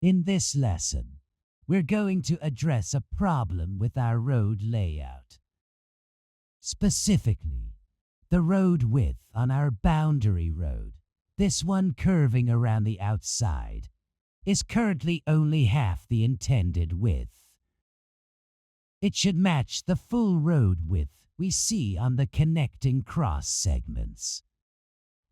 In this lesson, we're going to address a problem with our road layout. Specifically, the road width on our boundary road, this one curving around the outside, is currently only half the intended width. It should match the full road width we see on the connecting cross segments.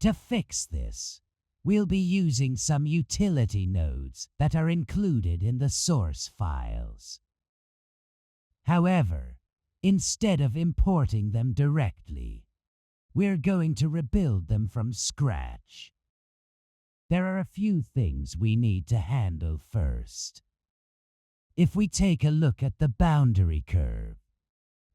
To fix this, we'll be using some utility nodes that are included in the source files. However, instead of importing them directly, we're going to rebuild them from scratch. There are a few things we need to handle first. If we take a look at the boundary curve,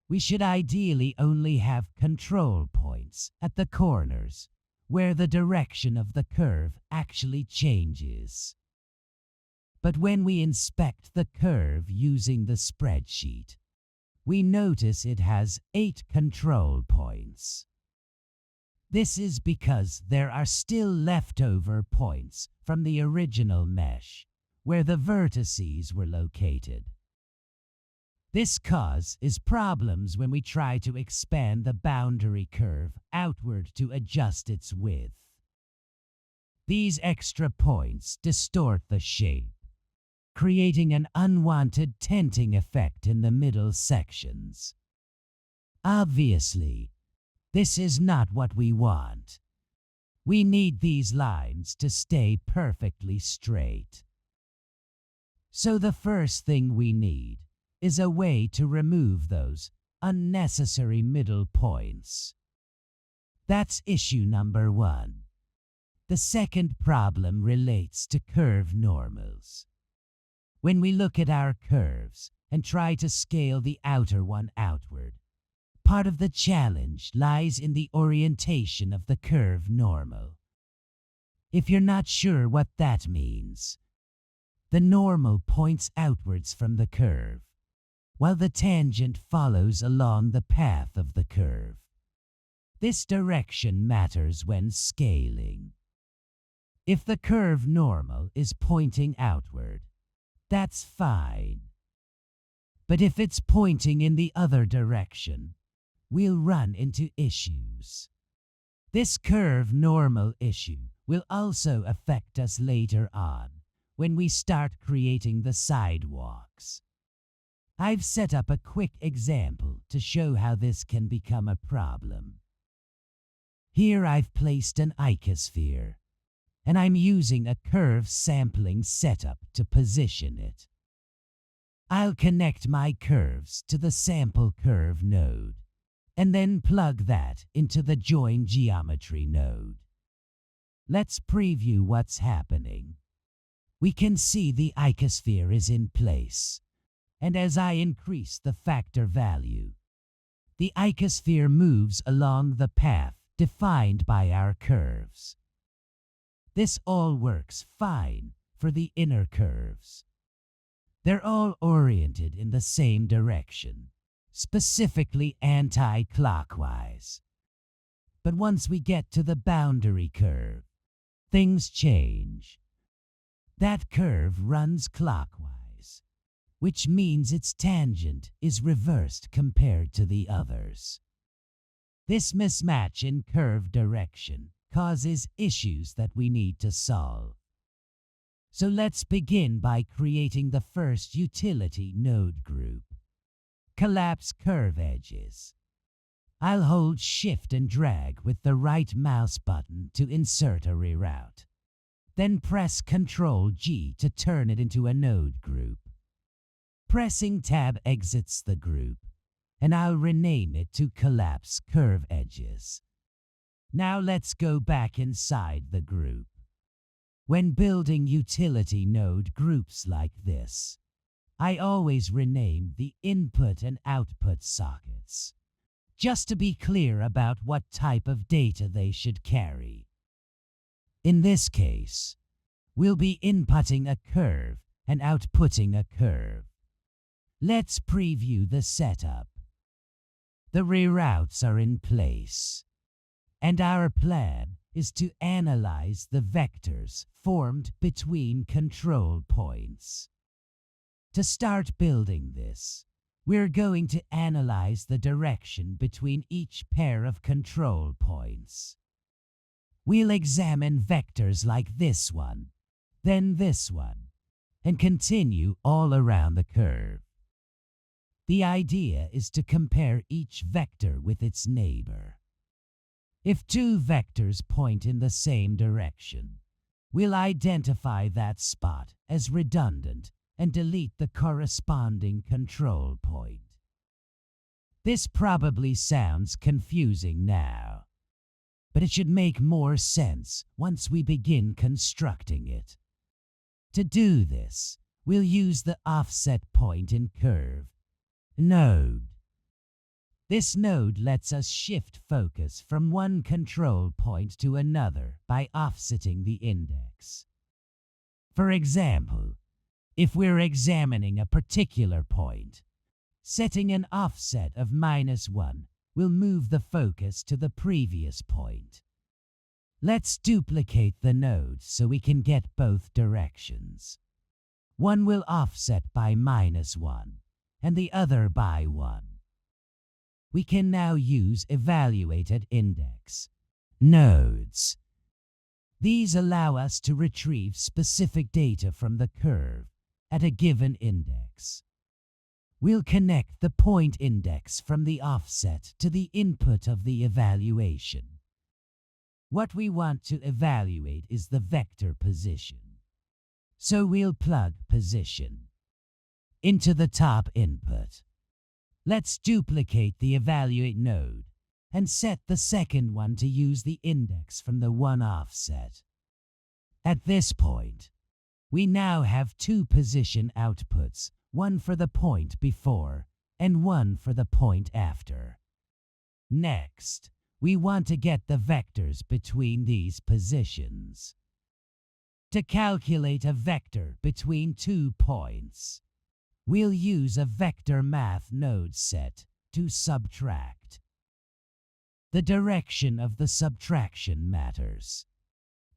we should ideally only have control points at the corners where the direction of the curve actually changes. But when we inspect the curve using the spreadsheet, we notice it has 8 control points. This is because there are still leftover points from the original mesh where the vertices were located. This causes problems when we try to expand the boundary curve outward to adjust its width. These extra points distort the shape, creating an unwanted tenting effect in the middle sections. Obviously, this is not what we want. We need these lines to stay perfectly straight. So the first thing we need is a way to remove those unnecessary middle points. That's issue number 1. The second problem relates to curve normals. When we look at our curves and try to scale the outer one outward, part of the challenge lies in the orientation of the curve normal. If you're not sure what that means, the normal points outwards from the curve, while the tangent follows along the path of the curve. This direction matters when scaling. If the curve normal is pointing outward, that's fine. But if it's pointing in the other direction, we'll run into issues. This curve normal issue will also affect us later on when we start creating the sidewalks. I've set up a quick example to show how this can become a problem. Here I've placed an icosphere, and I'm using a curve sampling setup to position it. I'll connect my curves to the sample curve node, and then plug that into the join geometry node. Let's preview what's happening. We can see the icosphere is in place, and as I increase the factor value, the icosphere moves along the path defined by our curves. This all works fine for the inner curves. They're all oriented in the same direction, specifically anti-clockwise. But once we get to the boundary curve, things change. That curve runs clockwise, which means its tangent is reversed compared to the others. This mismatch in curve direction causes issues that we need to solve. So let's begin by creating the first utility node group. Collapse curve edges. I'll hold Shift and drag with the right mouse button to insert a reroute. Then press Ctrl-G to turn it into a node group. Pressing Tab exits the group, and I'll rename it to Collapse Curve Edges. Now let's go back inside the group. When building utility node groups like this, I always rename the input and output sockets, just to be clear about what type of data they should carry. In this case, we'll be inputting a curve and outputting a curve. Let's preview the setup. The reroutes are in place, and our plan is to analyze the vectors formed between control points. To start building this, we're going to analyze the direction between each pair of control points. We'll examine vectors like this one, then this one, and continue all around the curve. The idea is to compare each vector with its neighbor. If two vectors point in the same direction, we'll identify that spot as redundant and delete the corresponding control point. This probably sounds confusing now, but it should make more sense once we begin constructing it. To do this, we'll use the offset point in curve, node. This node lets us shift focus from one control point to another by offsetting the index. For example, if we're examining a particular point, setting an offset of -1 will move the focus to the previous point. Let's duplicate the node so we can get both directions. One will offset by -1 and the other by 1. We can now use evaluated index nodes. These allow us to retrieve specific data from the curve at a given index. We'll connect the point index from the offset to the input of the evaluation. What we want to evaluate is the vector position. So we'll plug position into the top input. Let's duplicate the evaluate node and set the second one to use the index from the one offset. At this point, we now have two position outputs, one for the point before and one for the point after. Next, we want to get the vectors between these positions. To calculate a vector between 2 points, we'll use a vector math node set to subtract. The direction of the subtraction matters.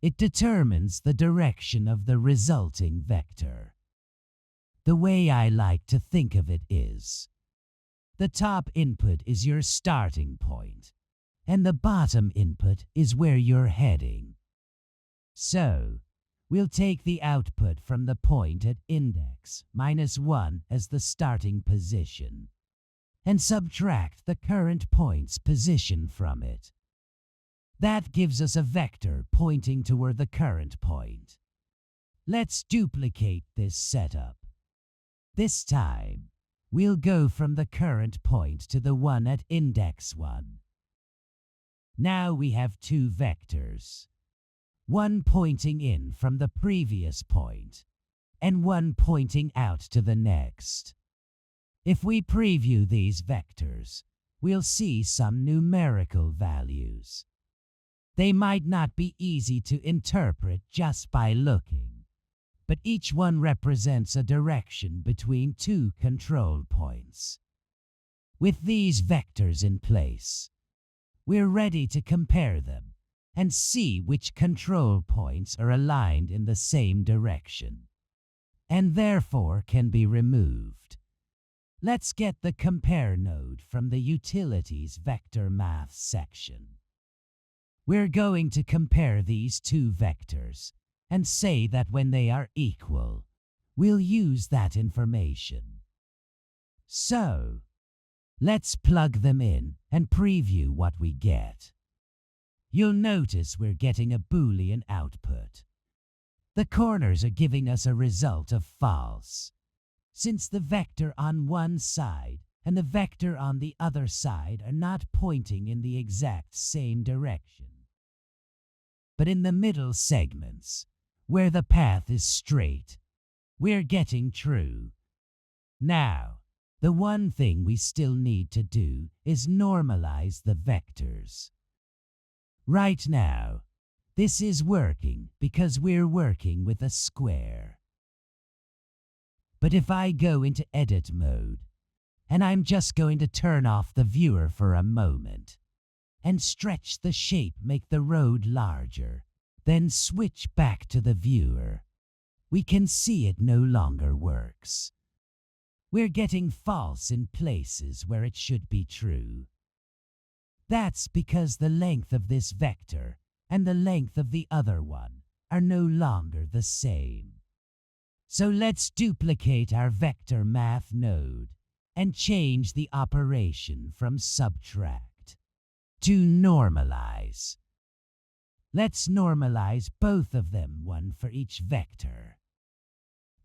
It determines the direction of the resulting vector. The way I like to think of it is, the top input is your starting point, and the bottom input is where you're heading. So, we'll take the output from the point at index -1 as the starting position, and subtract the current point's position from it. That gives us a vector pointing toward the current point. Let's duplicate this setup. This time, we'll go from the current point to the one at index 1. Now we have two vectors. One pointing in from the previous point, and one pointing out to the next. If we preview these vectors, we'll see some numerical values. They might not be easy to interpret just by looking, but each one represents a direction between two control points. With these vectors in place, we're ready to compare them and see which control points are aligned in the same direction, and therefore can be removed. Let's get the compare node from the Utilities Vector Math section. We're going to compare these two vectors and say that when they are equal, we'll use that information. So, let's plug them in and preview what we get. You'll notice we're getting a Boolean output. The corners are giving us a result of false, since the vector on one side and the vector on the other side are not pointing in the exact same direction. But in the middle segments, where the path is straight, we're getting true. Now, the one thing we still need to do is normalize the vectors. Right now, this is working because we're working with a square. But if I go into edit mode, and I'm just going to turn off the viewer for a moment, and stretch the shape, make the road larger, then switch back to the viewer, we can see it no longer works. We're getting false in places where it should be true. That's because the length of this vector and the length of the other one are no longer the same. So let's duplicate our vector math node and change the operation from subtract to normalize. Let's normalize both of them, one for each vector.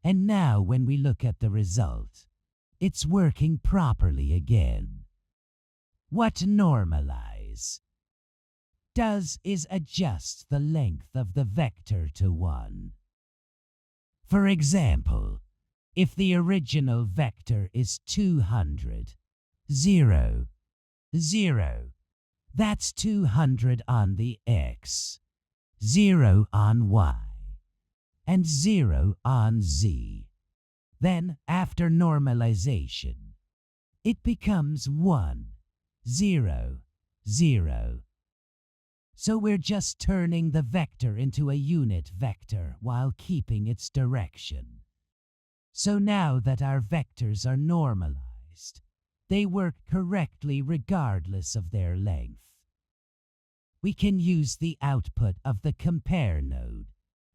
And now when we look at the result, it's working properly again. What normalize does is adjust the length of the vector to 1. For example, if the original vector is 200, 0, 0, that's 200 on the x, 0 on y, and 0 on z. Then, after normalization, it becomes 1, 0, 0. So we're just turning the vector into a unit vector while keeping its direction. So now that our vectors are normalized, they work correctly regardless of their length. We can use the output of the compare node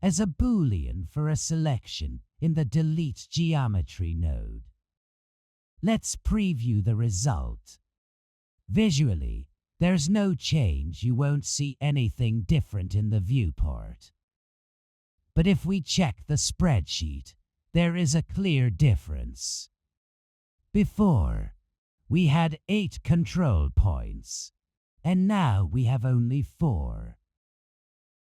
as a Boolean for a selection in the delete geometry node. Let's preview the result. Visually, there's no change. You won't see anything different in the viewport. But if we check the spreadsheet, there is a clear difference. Before, we had 8 control points, and now we have only 4.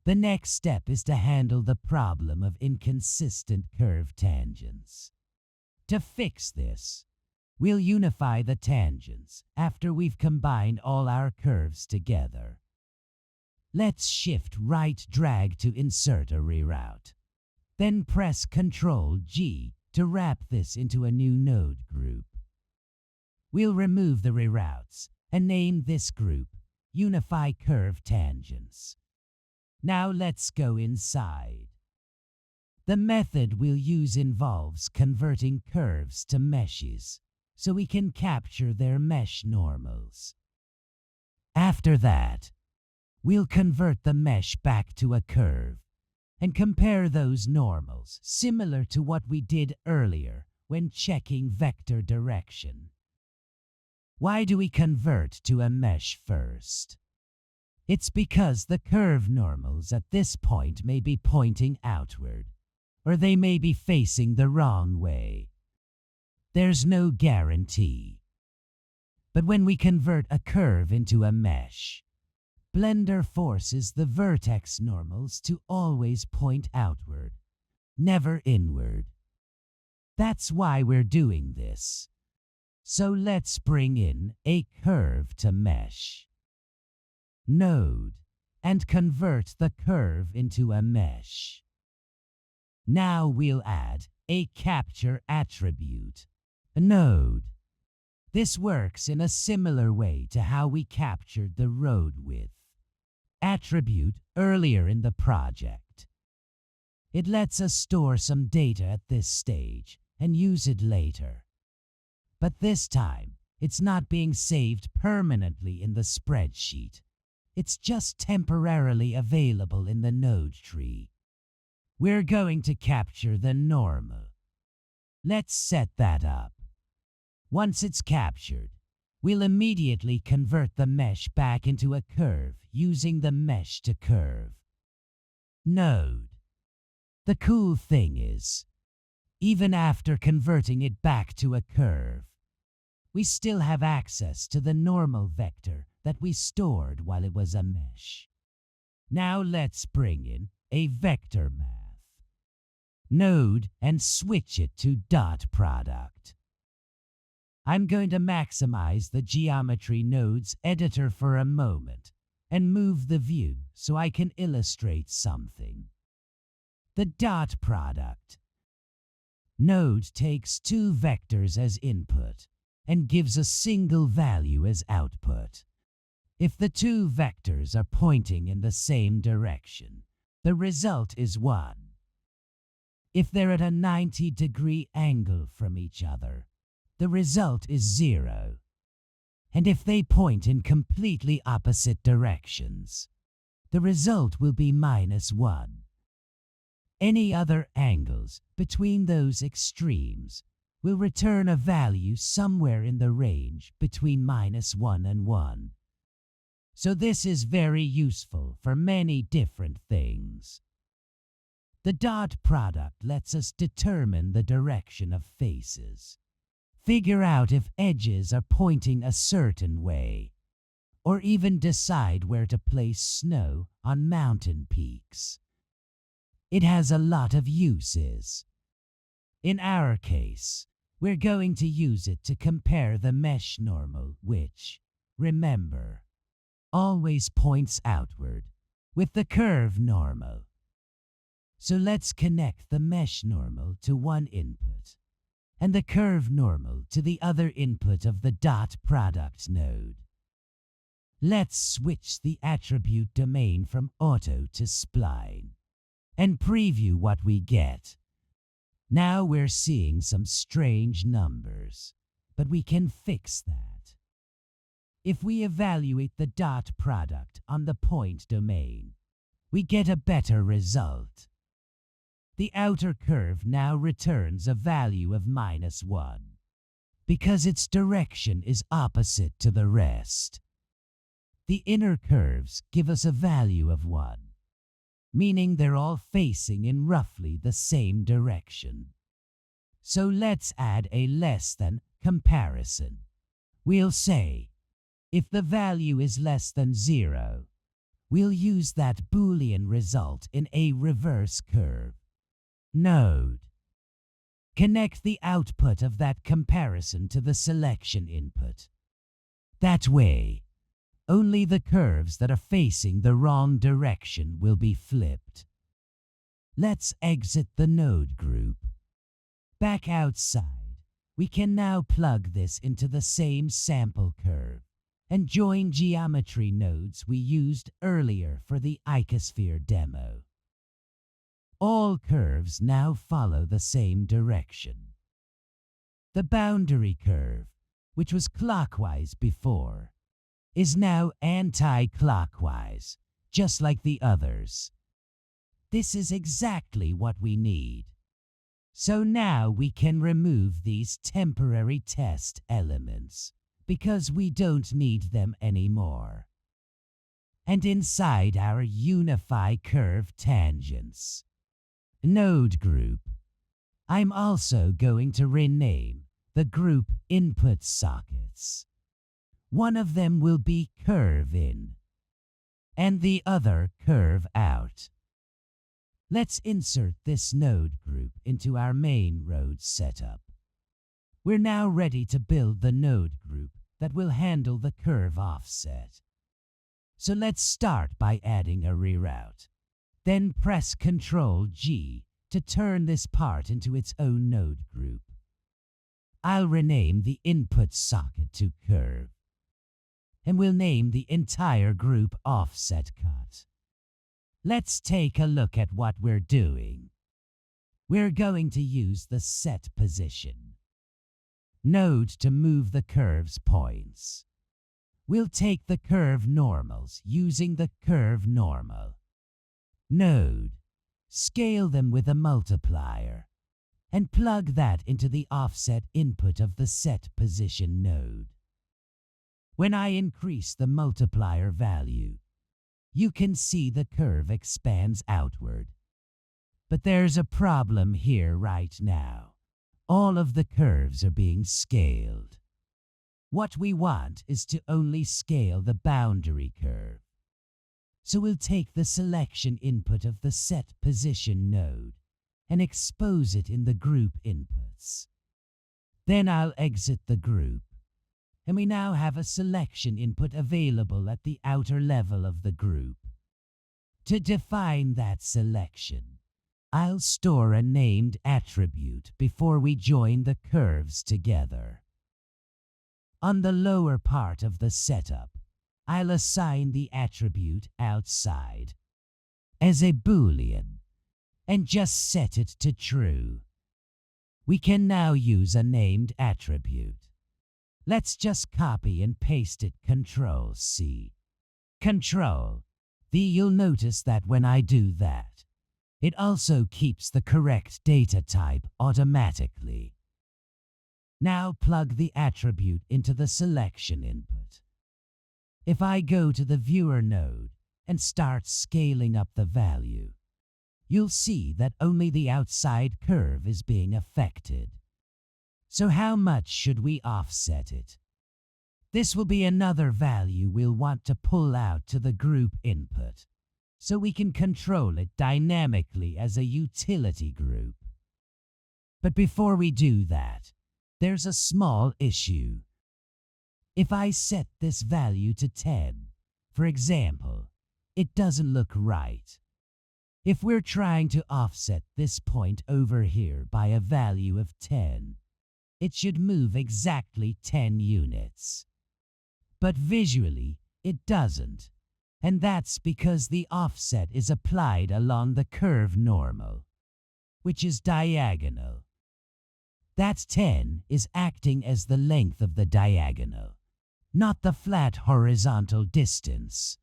The next step is to handle the problem of inconsistent curve tangents. To fix this, we'll unify the tangents after we've combined all our curves together. Let's shift right drag to insert a reroute. Then press Ctrl-G to wrap this into a new node group. We'll remove the reroutes and name this group Unify Curve Tangents. Now let's go inside. The method we'll use involves converting curves to meshes so we can capture their mesh normals. After that, we'll convert the mesh back to a curve and compare those normals, similar to what we did earlier when checking vector direction. Why do we convert to a mesh first? It's because the curve normals at this point may be pointing outward, or they may be facing the wrong way. There's no guarantee. But when we convert a curve into a mesh, Blender forces the vertex normals to always point outward, never inward. That's why we're doing this. So let's bring in a curve to mesh node and convert the curve into a mesh. Now we'll add a capture attribute, a node. This works in a similar way to how we captured the road width attribute earlier in the project. It lets us store some data at this stage and use it later. But this time, it's not being saved permanently in the spreadsheet. It's just temporarily available in the node tree. We're going to capture the normal. Let's set that up. Once it's captured, we'll immediately convert the mesh back into a curve using the mesh to curve node. The cool thing is, even after converting it back to a curve, we still have access to the normal vector that we stored while it was a mesh. Now let's bring in a vector math node and switch it to dot product. I'm going to maximize the geometry node's editor for a moment and move the view so I can illustrate something. The dot product node takes 2 vectors as input and gives a single value as output. If the two vectors are pointing in the same direction, the result is 1. If they're at a 90-degree angle from each other, the result is 0. And if they point in completely opposite directions, the result will be -1. Any other angles between those extremes will return a value somewhere in the range between -1 and 1. So this is very useful for many different things. The dot product lets us determine the direction of faces, figure out if edges are pointing a certain way, or even decide where to place snow on mountain peaks. It has a lot of uses. In our case, we're going to use it to compare the mesh normal, which, remember, always points outward, with the curve normal. So let's connect the mesh normal to one input, and the curve normal to the other input of the dot product node. Let's switch the attribute domain from auto to spline, and preview what we get. Now we're seeing some strange numbers, but we can fix that. If we evaluate the dot product on the point domain, we get a better result. The outer curve now returns a value of -1, because its direction is opposite to the rest. The inner curves give us a value of 1, meaning they're all facing in roughly the same direction. So let's add a less than comparison. We'll say, if the value is less than 0, we'll use that Boolean result in a reverse curve. Node. Connect the output of that comparison to the selection input. That way, only the curves that are facing the wrong direction will be flipped. Let's exit the node group. Back outside, we can now plug this into the same sample curve and join geometry nodes we used earlier for the icosphere demo. All curves now follow the same direction. The boundary curve, which was clockwise before, is now anti-clockwise, just like the others. This is exactly what we need. So now we can remove these temporary test elements, because we don't need them anymore. And inside our unify curve tangents node group, I'm also going to rename the group input sockets. One of them will be curve in, and the other curve out. Let's insert this node group into our main road setup. We're now ready to build the node group that will handle the curve offset. So let's start by adding a reroute. Then press Ctrl-G to turn this part into its own node group. I'll rename the input socket to curve, and we'll name the entire group offset cut. Let's take a look at what we're doing. We're going to use the set position node to move the curve's points. We'll take the curve normals using the curve normal node, scale them with a multiplier, and plug that into the offset input of the set position node. When I increase the multiplier value, you can see the curve expands outward. But there's a problem here right now. All of the curves are being scaled. What we want is to only scale the boundary curve. So we'll take the selection input of the set position node and expose it in the group inputs. Then I'll exit the group, and we now have a selection input available at the outer level of the group. To define that selection, I'll store a named attribute before we join the curves together. On the lower part of the setup, I'll assign the attribute outside as a Boolean and just set it to true. We can now use a named attribute. Let's just copy and paste it, Control-C. Control-V, you'll notice that when I do that, it also keeps the correct data type automatically. Now plug the attribute into the selection input. If I go to the viewer node and start scaling up the value, you'll see that only the outside curve is being affected. So how much should we offset it? This will be another value we'll want to pull out to the group input, so we can control it dynamically as a utility group. But before we do that, there's a small issue. If I set this value to 10, for example, it doesn't look right. If we're trying to offset this point over here by a value of 10, it should move exactly 10 units. But visually, it doesn't, and that's because the offset is applied along the curve normal, which is diagonal. That 10 is acting as the length of the diagonal, not the flat horizontal distance.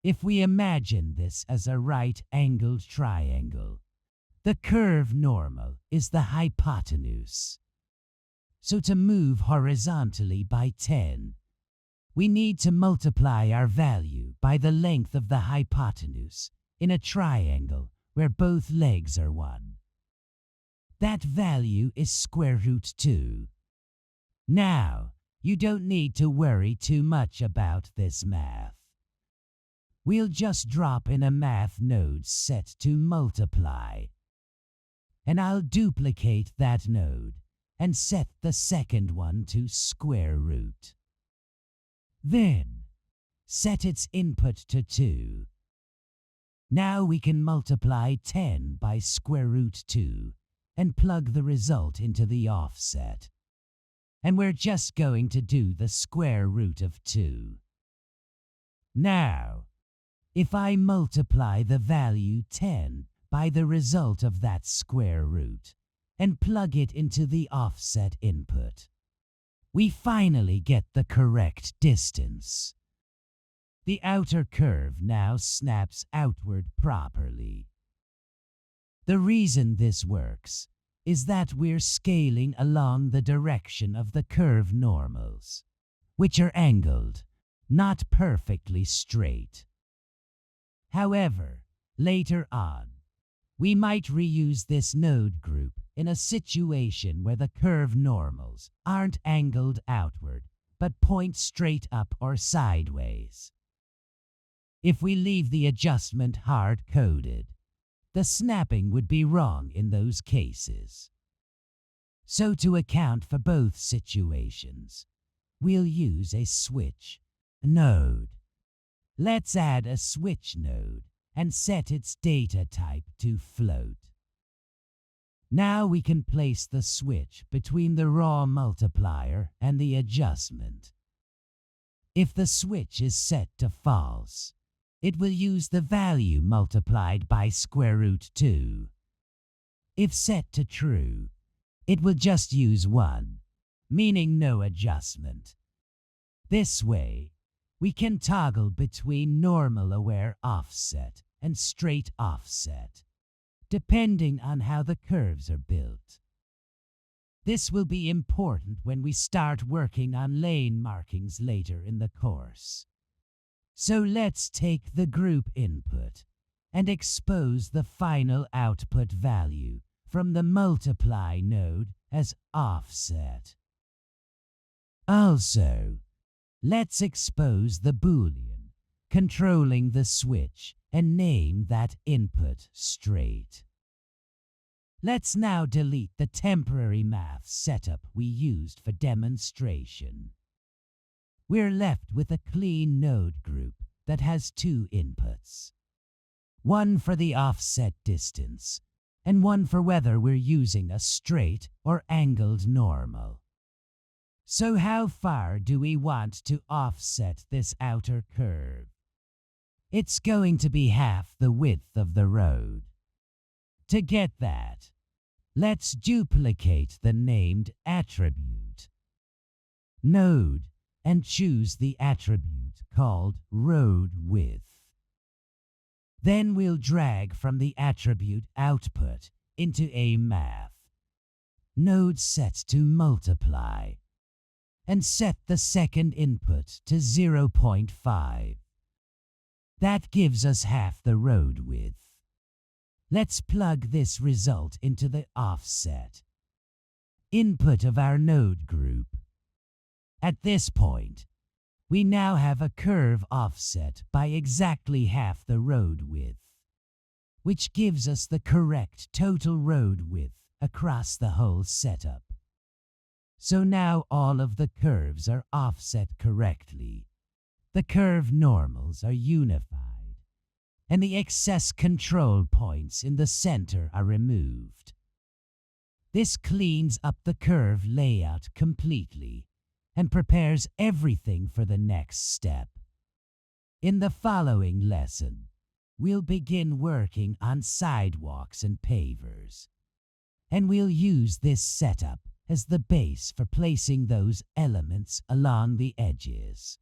If we imagine this as a right-angled triangle, the curve normal is the hypotenuse. So to move horizontally by 10, we need to multiply our value by the length of the hypotenuse in a triangle where both legs are 1. That value is square root 2. Now, you don't need to worry too much about this math. We'll just drop in a math node set to multiply. And I'll duplicate that node and set the second one to square root. Then, set its input to 2. Now we can multiply 10 by square root 2 and plug the result into the offset. And we're just going to do the square root of 2. Now, if I multiply the value 10 by the result of that square root and plug it into the offset input, we finally get the correct distance. The outer curve now snaps outward properly. The reason this works is that we're scaling along the direction of the curve normals, which are angled, not perfectly straight. However, later on, we might reuse this node group in a situation where the curve normals aren't angled outward, but point straight up or sideways. If we leave the adjustment hard-coded, the snapping would be wrong in those cases. So to account for both situations, we'll use a switch node. Let's add a switch node and set its data type to float. Now we can place the switch between the raw multiplier and the adjustment. If the switch is set to false, it will use the value multiplied by square root 2. If set to true, it will just use 1, meaning no adjustment. This way, we can toggle between normal aware offset and straight offset, depending on how the curves are built. This will be important when we start working on lane markings later in the course. So let's take the group input and expose the final output value from the multiply node as offset. Also, let's expose the Boolean, controlling the switch, and name that input straight. Let's now delete the temporary math setup we used for demonstration. We're left with a clean node group that has 2 inputs. One for the offset distance, and one for whether we're using a straight or angled normal. So how far do we want to offset this outer curve? It's going to be half the width of the road. To get that, let's duplicate the named attribute node and choose the attribute called road width. Then we'll drag from the attribute output into a math node set to multiply and set the second input to 0.5. That gives us half the road width. Let's plug this result into the offset input of our node group. At this point, we now have a curve offset by exactly half the road width, which gives us the correct total road width across the whole setup. So now all of the curves are offset correctly. The curve normals are unified, and the excess control points in the center are removed. This cleans up the curve layout completely and prepares everything for the next step. In the following lesson, we'll begin working on sidewalks and pavers, and we'll use this setup as the base for placing those elements along the edges.